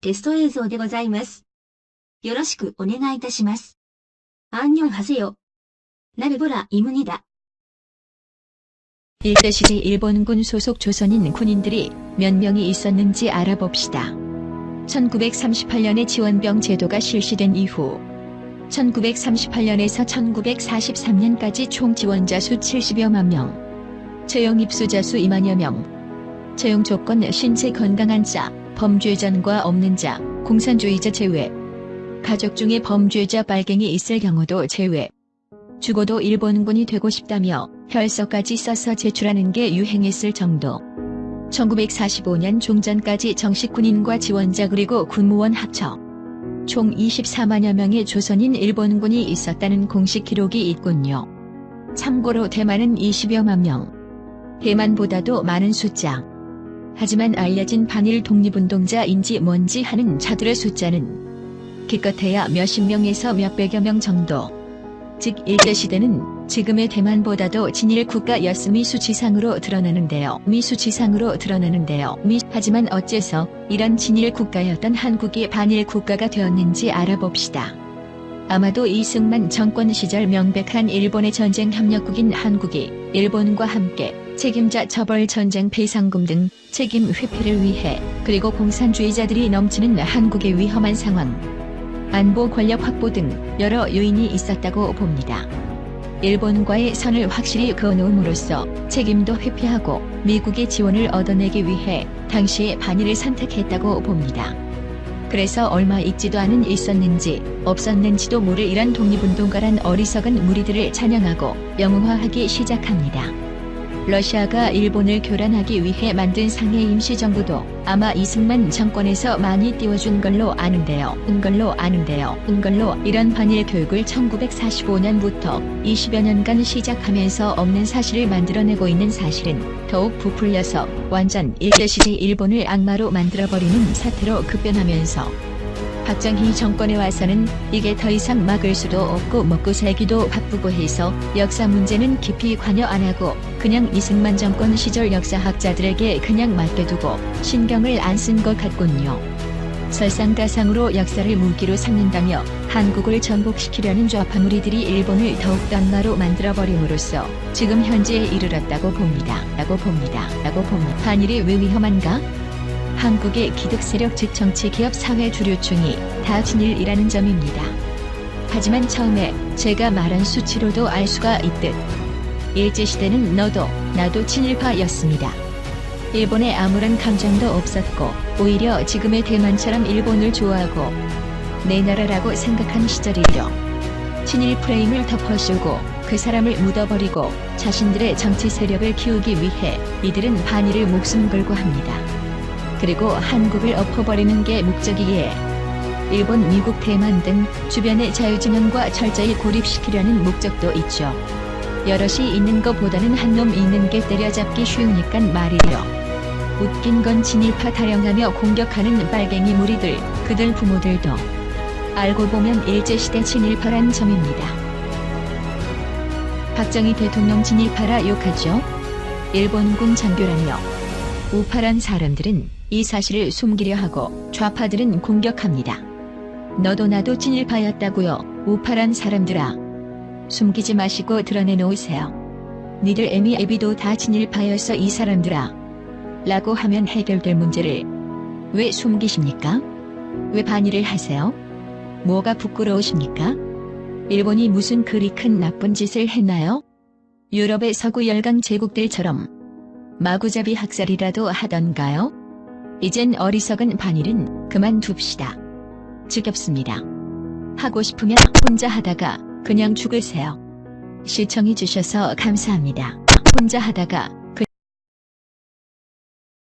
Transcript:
テスト映像でございます。よろしくお願いいたします。안녕하세요。나르보라입니다。 일제시대 일본군 소속 조선인 군인들이 몇 명이 있었는지 알아봅시다. 1938년에 지원병 제도가 실시된 이후 1938년에서 1943년까지 총 지원자 수 70여만 명, 채용 입소자 수 2만여 명, 채용 조건 신체 건강한 자, 범죄전과 없는 자, 공산주의자 제외, 가족 중에 범죄자 발갱이 있을 경우도 제외, 죽어도 일본군이 되고 싶다며 혈서까지 써서 제출하는 게 유행했을 정도. 1945년 종전까지 정식 군인과 지원자 그리고 군무원 합쳐 총 24만여 명의 조선인 일본군이 있었다는 공식 기록이 있군요. 참고로 대만은 20여만 명. 대만보다도 많은 숫자. 하지만 알려진 반일 독립운동자인지 뭔지 하는 자들의 숫자는 기껏해야 몇십 명에서 몇백여 명 정도. 즉 일제시대는 지금의 대만보다도 진일 국가였음이 수치상으로 드러나는데요. 하지만 어째서 이런 진일 국가였던 한국이 반일 국가가 되었는지 알아봅시다. 아마도 이승만 정권 시절 명백한 일본의 전쟁 협력국인 한국이 일본과 함께 책임자 처벌 전쟁 배상금 등 책임 회피를 위해 그리고 공산주의자들이 넘치는 한국의 위험한 상황, 안보 권력 확보 등 여러 요인이 있었다고 봅니다. 일본과의 선을 확실히 그어놓음으로써 책임도 회피하고 미국의 지원을 얻어내기 위해 당시에 반일을 선택했다고 봅니다. 그래서 얼마 있지도 않은 있었는지 없었는지도 모를 이런 독립운동가란 어리석은 무리들을 찬양하고 영웅화하기 시작합니다. 러시아가 일본을 교란하기 위해 만든 상해 임시정부도 아마 이승만 정권에서 많이 띄워준 걸로 아는데요. 이런 반일 교육을 1945년부터 20여 년간 시작하면서 없는 사실을 만들어내고 있는 사실은 더욱 부풀려서 완전 일제시대 일본을 악마로 만들어버리는 사태로 급변하면서 박정희 정권에 와서는 이게 더 이상 막을 수도 없고 먹고 살기도 바쁘고 해서 역사 문제는 깊이 관여 안 하고 그냥 이승만 정권 시절 역사학자들에게 그냥 맡겨두고 신경을 안 쓴 것 같군요. 설상가상으로 역사를 무기로 삼는다며 한국을 전복시키려는 좌파 무리들이 일본을 더욱 악마로 만들어버림으로써 지금 현재에 이르렀다고 봅니다. 반일이 왜 위험한가? 한국의 기득세력 즉 정치기업 사회 주류층이 다 진일이라는 점입니다. 하지만 처음에 제가 말한 수치로도 알 수가 있듯 일제시대는 너도 나도 친일파였습니다. 일본에 아무런 감정도 없었고 오히려 지금의 대만처럼 일본을 좋아하고 내 나라라고 생각한 시절이죠. 친일 프레임을 덮어씌우고 그 사람을 묻어버리고 자신들의 정치 세력을 키우기 위해 이들은 반일을 목숨 걸고 합니다. 그리고 한국을 엎어버리는 게 목적이기에 일본, 미국, 대만 등 주변의 자유진영과 철저히 고립시키려는 목적도 있죠. 여럿이 있는 것보다는 한 놈 있는 게 때려잡기 쉬우니까 말이죠. 웃긴 건 진일파 타령하며 공격하는 빨갱이 무리들, 그들 부모들도 알고 보면 일제시대 진일파란 점입니다. 박정희 대통령 진일파라 욕하죠. 일본군 장교라며 우파란 사람들은 이 사실을 숨기려 하고 좌파들은 공격합니다. 너도 나도 진일파였다고요. 우파란 사람들아. 숨기지 마시고 드러내놓으세요. 니들 애미 애비도 다 진일파였어 이 사람들아. 라고 하면 해결될 문제를 왜 숨기십니까? 왜 반일을 하세요? 뭐가 부끄러우십니까? 일본이 무슨 그리 큰 나쁜 짓을 했나요? 유럽의 서구 열강 제국들처럼 마구잡이 학살이라도 하던가요? 이젠 어리석은 반일은 그만둡시다. 지겹습니다. 하고 싶으면 혼자 하다가 그냥 죽으세요. 시청해주셔서 감사합니다. 혼자 하다가